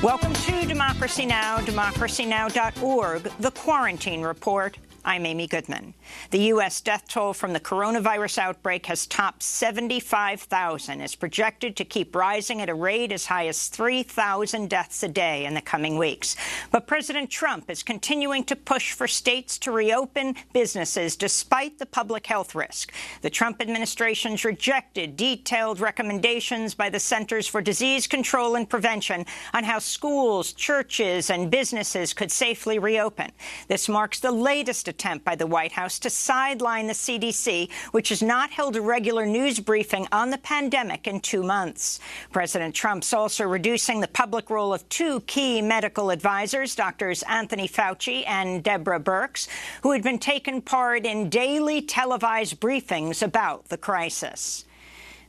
Welcome to Democracy Now!, democracynow.org, The Quarantine Report. I'm Amy Goodman. The U.S. death toll from the coronavirus outbreak has topped 75,000. It's projected to keep rising at a rate as high as 3,000 deaths a day in the coming weeks. But President Trump is continuing to push for states to reopen businesses despite the public health risk. The Trump administration's rejected detailed recommendations by the Centers for Disease Control and Prevention on how schools, churches, and businesses could safely reopen. This marks the latest attempt by the White House to sideline the CDC, which has not held a regular news briefing on the pandemic in 2 months. President Trump's also reducing the public role of two key medical advisors, Drs. Anthony Fauci and Deborah Birx, who had been taking part in daily televised briefings about the crisis.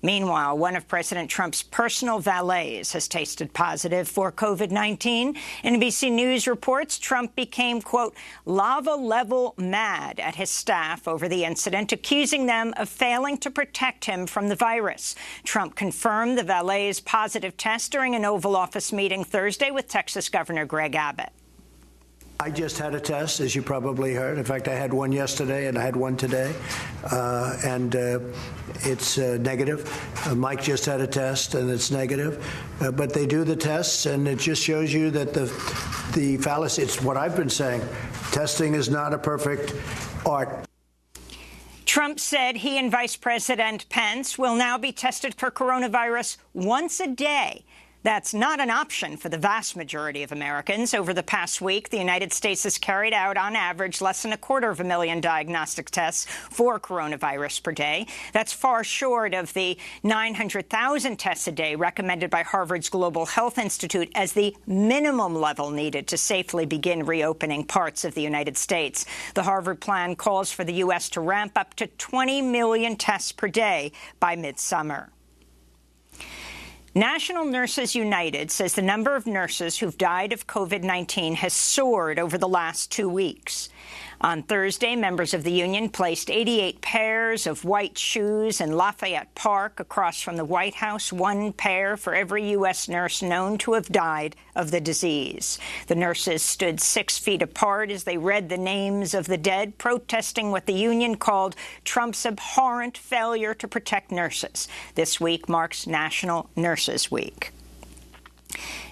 Meanwhile, one of President Trump's personal valets has tested positive for COVID-19. NBC News reports Trump became, quote, lava-level mad at his staff over the incident, accusing them of failing to protect him from the virus. Trump confirmed the valet's positive test during an Oval Office meeting Thursday with Texas Governor Greg Abbott. I just had a test, as you probably heard. In fact, I had one yesterday and I had one today, and it's negative. Mike just had a test and it's negative. But they do the tests, and it just shows you that the fallacy, it's what I've been saying. Testing is not a perfect art. Trump said he and Vice President Pence will now be tested for coronavirus once a day. That's not an option for the vast majority of Americans. Over the past week, the United States has carried out, on average, less than 250,000 diagnostic tests for coronavirus per day. That's far short of the 900,000 tests a day recommended by Harvard's Global Health Institute as the minimum level needed to safely begin reopening parts of the United States. The Harvard plan calls for the U.S. to ramp up to 20 million tests per day by midsummer. National Nurses United says the number of nurses who've died of COVID-19 has soared over the last 2 weeks. On Thursday, members of the union placed 88 pairs of white shoes in Lafayette Park across from the White House, one pair for every U.S. nurse known to have died of the disease. The nurses stood 6 feet apart as they read the names of the dead, protesting what the union called Trump's abhorrent failure to protect nurses. This week marks National Nurses Week.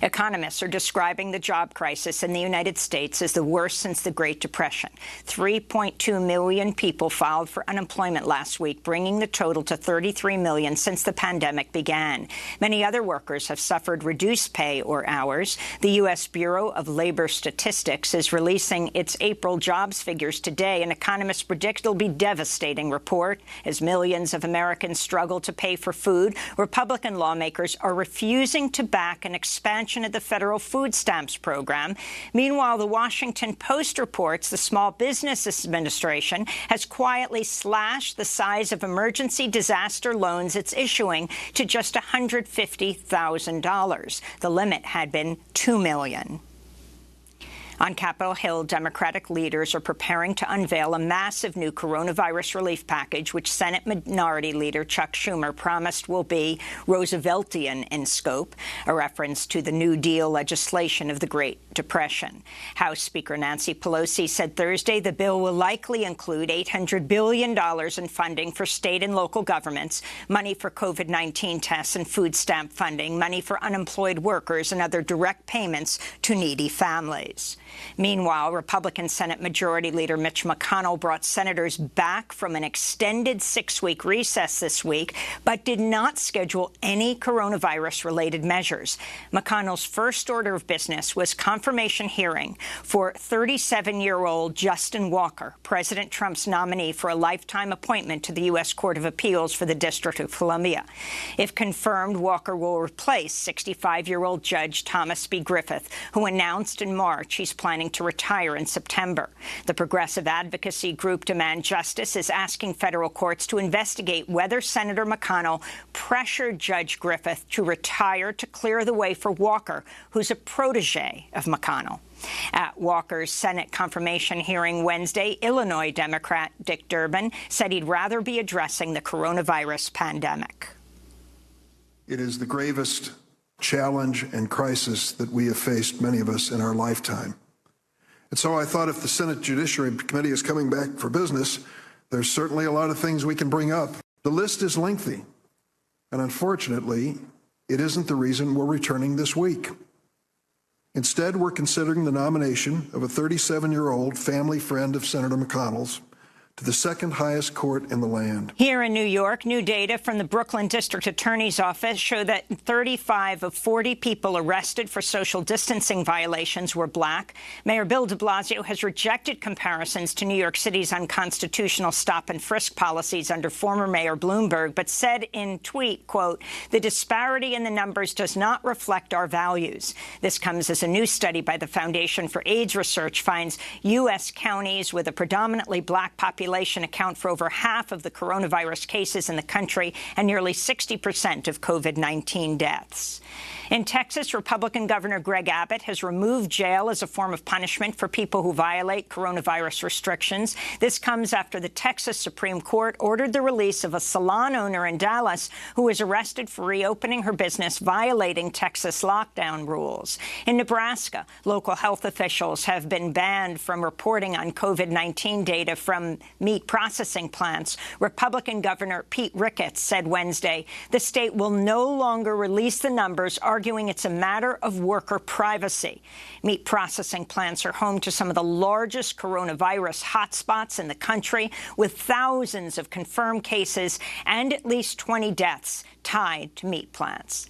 Economists are describing the job crisis in the United States as the worst since the Great Depression. 3.2 million people filed for unemployment last week, bringing the total to 33 million since the pandemic began. Many other workers have suffered reduced pay or hours. The U.S. Bureau of Labor Statistics is releasing its April jobs figures today, and economists predict it'll be a devastating report. As millions of Americans struggle to pay for food, Republican lawmakers are refusing to back an expansion of the federal food stamps program. Meanwhile, the Washington Post reports the Small Business Administration has quietly slashed the size of emergency disaster loans it's issuing to just $150,000. The limit had been $2 million. On Capitol Hill, Democratic leaders are preparing to unveil a massive new coronavirus relief package, which Senate Minority Leader Chuck Schumer promised will be Rooseveltian in scope, a reference to the New Deal legislation of the Great Depression. House Speaker Nancy Pelosi said Thursday the bill will likely include $800 billion in funding for state and local governments, money for COVID-19 tests and food stamp funding, money for unemployed workers, and other direct payments to needy families. Meanwhile, Republican Senate Majority Leader Mitch McConnell brought senators back from an extended 6-week recess this week, but did not schedule any coronavirus-related measures. McConnell's first order of business was confirmation hearing for 37-year-old Justin Walker, President Trump's nominee for a lifetime appointment to the U.S. Court of Appeals for the District of Columbia. If confirmed, Walker will replace 65-year-old Judge Thomas B. Griffith, who announced in March he's planning to retire in September. The progressive advocacy group Demand Justice is asking federal courts to investigate whether Senator McConnell pressured Judge Griffith to retire to clear the way for Walker, who's a protege of McConnell. At Walker's Senate confirmation hearing Wednesday, Illinois Democrat Dick Durbin said he'd rather be addressing the coronavirus pandemic. It is the gravest challenge and crisis that we have faced, many of us, in our lifetime. And so I thought if the Senate Judiciary Committee is coming back for business, there's certainly a lot of things we can bring up. The list is lengthy, and unfortunately, it isn't the reason we're returning this week. Instead, we're considering the nomination of a 37-year-old family friend of Senator McConnell's to the second highest court in the land. Here in New York, new data from the Brooklyn District Attorney's Office show that 35 of 40 people arrested for social distancing violations were black. Mayor Bill de Blasio has rejected comparisons to New York City's unconstitutional stop and frisk policies under former Mayor Bloomberg, but said in tweet, quote, "The disparity in the numbers does not reflect our values." This comes as a new study by the Foundation for AIDS Research finds U.S. counties with a predominantly black population account for over half of the coronavirus cases in the country and nearly 60% of COVID-19 deaths. In Texas, Republican Governor Greg Abbott has removed jail as a form of punishment for people who violate coronavirus restrictions. This comes after the Texas Supreme Court ordered the release of a salon owner in Dallas who was arrested for reopening her business violating Texas lockdown rules. In Nebraska, local health officials have been banned from reporting on COVID-19 data from meat processing plants. Republican Governor Pete Ricketts said Wednesday the state will no longer release the numbers, arguing it's a matter of worker privacy. Meat processing plants are home to some of the largest coronavirus hotspots in the country, with thousands of confirmed cases and at least 20 deaths tied to meat plants.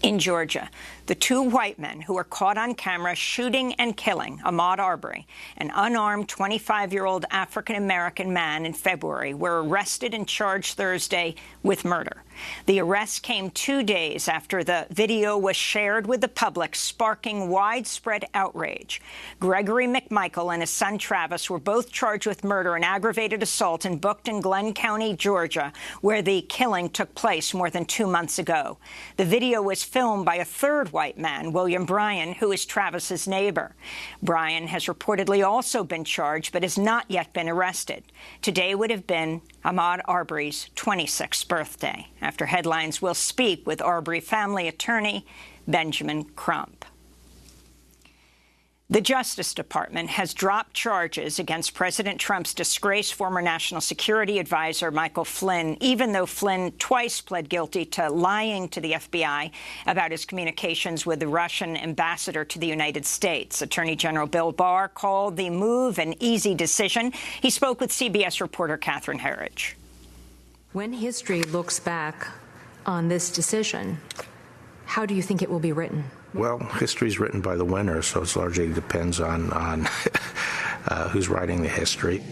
In Georgia, the two white men who were caught on camera shooting and killing Ahmaud Arbery, an unarmed 25-year-old African-American man, in February, were arrested and charged Thursday with murder. The arrest came 2 days after the video was shared with the public, sparking widespread outrage. Gregory McMichael and his son Travis were both charged with murder and aggravated assault and booked in Glenn County, Georgia, where the killing took place more than 2 months ago. The video was filmed by a third white man, William Bryan, who is Travis's neighbor. Bryan has reportedly also been charged but has not yet been arrested. Today would have been Ahmaud Arbery's 26th birthday. After headlines, we'll speak with Arbery family attorney Benjamin Crump. The Justice Department has dropped charges against President Trump's disgraced former National Security Advisor Michael Flynn, even though Flynn twice pled guilty to lying to the FBI about his communications with the Russian ambassador to the United States. Attorney General Bill Barr called the move an easy decision. He spoke with CBS reporter Catherine Herridge. When history looks back on this decision, how do you think it will be written? Well, history is written by the winner, so it largely depends on who's writing the history.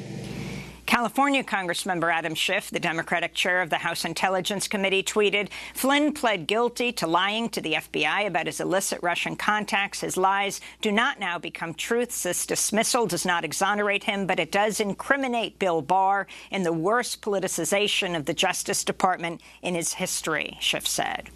California Congressmember Adam Schiff, the Democratic chair of the House Intelligence Committee, tweeted, "Flynn pled guilty to lying to the FBI about his illicit Russian contacts. His lies do not now become truths. This dismissal does not exonerate him, but it does incriminate Bill Barr in the worst politicization of the Justice Department in his history," Schiff said.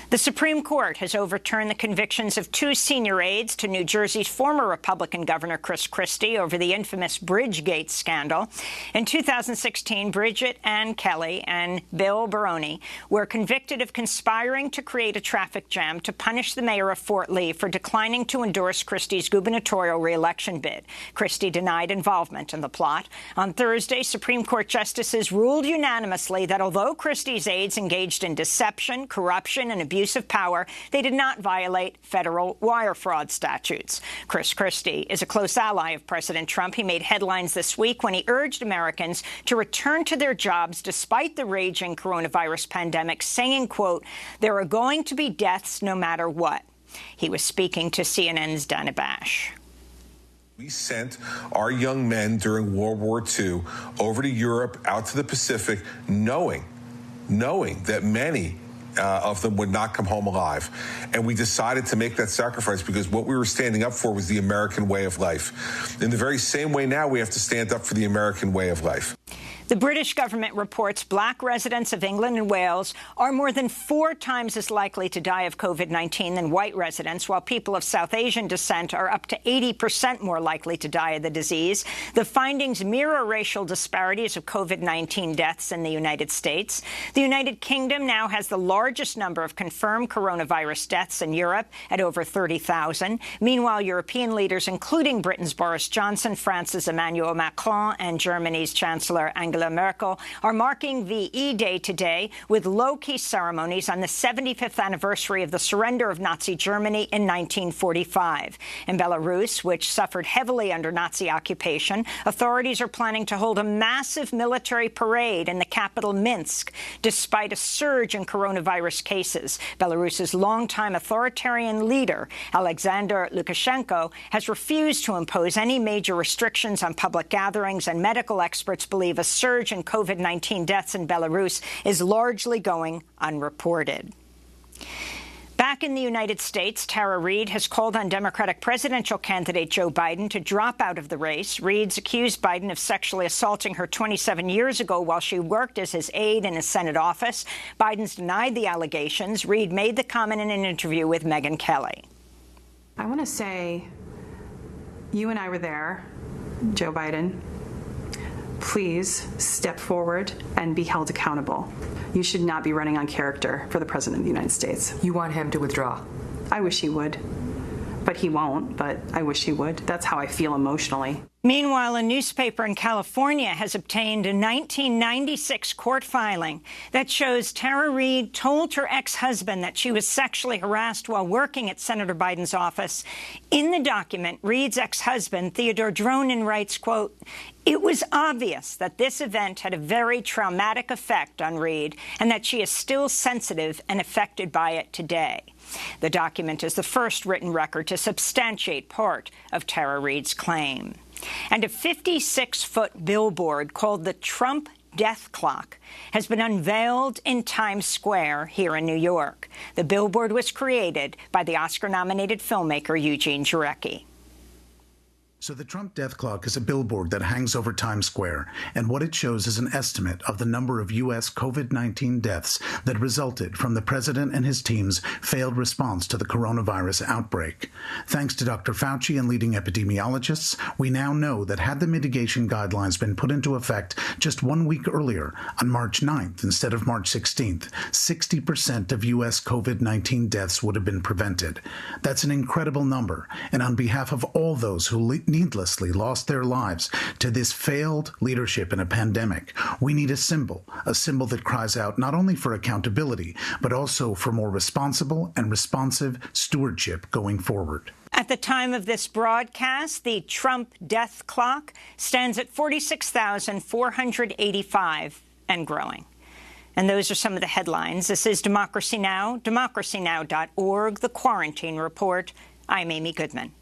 The Supreme Court has overturned the convictions of two senior aides to New Jersey's former Republican Governor Chris Christie over the infamous Bridgegate scandal. In 2016, Bridget Ann Kelly and Bill Baroni were convicted of conspiring to create a traffic jam to punish the mayor of Fort Lee for declining to endorse Christie's gubernatorial re-election bid. Christie denied involvement in the plot. On Thursday, Supreme Court justices ruled unanimously that although Christie's aides engaged in deception, corruption, and abuse of power, they did not violate federal wire fraud statutes. Chris Christie is a close ally of President Trump. He made headlines this week when he urged Americans to return to their jobs despite the raging coronavirus pandemic, saying, quote, "There are going to be deaths no matter what." He was speaking to CNN's Dana Bash. We sent our young men during World War II over to Europe, out to the Pacific, knowing that many of them would not come home alive. And we decided to make that sacrifice because what we were standing up for was the American way of life. In the very same way now, we have to stand up for the American way of life. The British government reports black residents of England and Wales are more than 4 times as likely to die of COVID-19 than white residents, while people of South Asian descent are up to 80% more likely to die of the disease. The findings mirror racial disparities of COVID-19 deaths in the United States. The United Kingdom now has the largest number of confirmed coronavirus deaths in Europe at over 30,000. Meanwhile, European leaders, including Britain's Boris Johnson, France's Emmanuel Macron, and Germany's Chancellor Angela Merkel, are marking VE Day today with low-key ceremonies on the 75th anniversary of the surrender of Nazi Germany in 1945. In Belarus, which suffered heavily under Nazi occupation, authorities are planning to hold a massive military parade in the capital Minsk, despite a surge in coronavirus cases. Belarus's longtime authoritarian leader, Alexander Lukashenko, has refused to impose any major restrictions on public gatherings, and medical experts believe a surge in COVID-19 deaths in Belarus is largely going unreported. Back in the United States, Tara Reid has called on Democratic presidential candidate Joe Biden to drop out of the race. Reid's accused Biden of sexually assaulting her 27 years ago while she worked as his aide in his Senate office. Biden's denied the allegations. Reid made the comment in an interview with Megyn Kelly. I want to say, you and I were there, Joe Biden. Please step forward and be held accountable. You should not be running on character for the President of the United States. You want him to withdraw? I wish he would, but he won't, but I wish he would. That's how I feel emotionally. Meanwhile, a newspaper in California has obtained a 1996 court filing that shows Tara Reid told her ex-husband that she was sexually harassed while working at Senator Biden's office. In the document, Reid's ex-husband, Theodore Dronin, writes, quote, "It was obvious that this event had a very traumatic effect on Reid and that she is still sensitive and affected by it today." The document is the first written record to substantiate part of Tara Reid's claim. And a 56-foot billboard called the Trump Death Clock has been unveiled in Times Square here in New York. The billboard was created by the Oscar-nominated filmmaker Eugene Jarecki. So the Trump death clock is a billboard that hangs over Times Square, and what it shows is an estimate of the number of U.S. COVID-19 deaths that resulted from the president and his team's failed response to the coronavirus outbreak. Thanks to Dr. Fauci and leading epidemiologists, we now know that had the mitigation guidelines been put into effect just 1 week earlier, on March 9th instead of March 16th, 60% of U.S. COVID-19 deaths would have been prevented. That's an incredible number, and on behalf of all those who needlessly lost their lives to this failed leadership in a pandemic, we need a symbol that cries out not only for accountability, but also for more responsible and responsive stewardship going forward. At the time of this broadcast, the Trump death clock stands at 46,485 and growing. And those are some of the headlines. This is Democracy Now!, democracynow.org, The Quarantine Report. I'm Amy Goodman.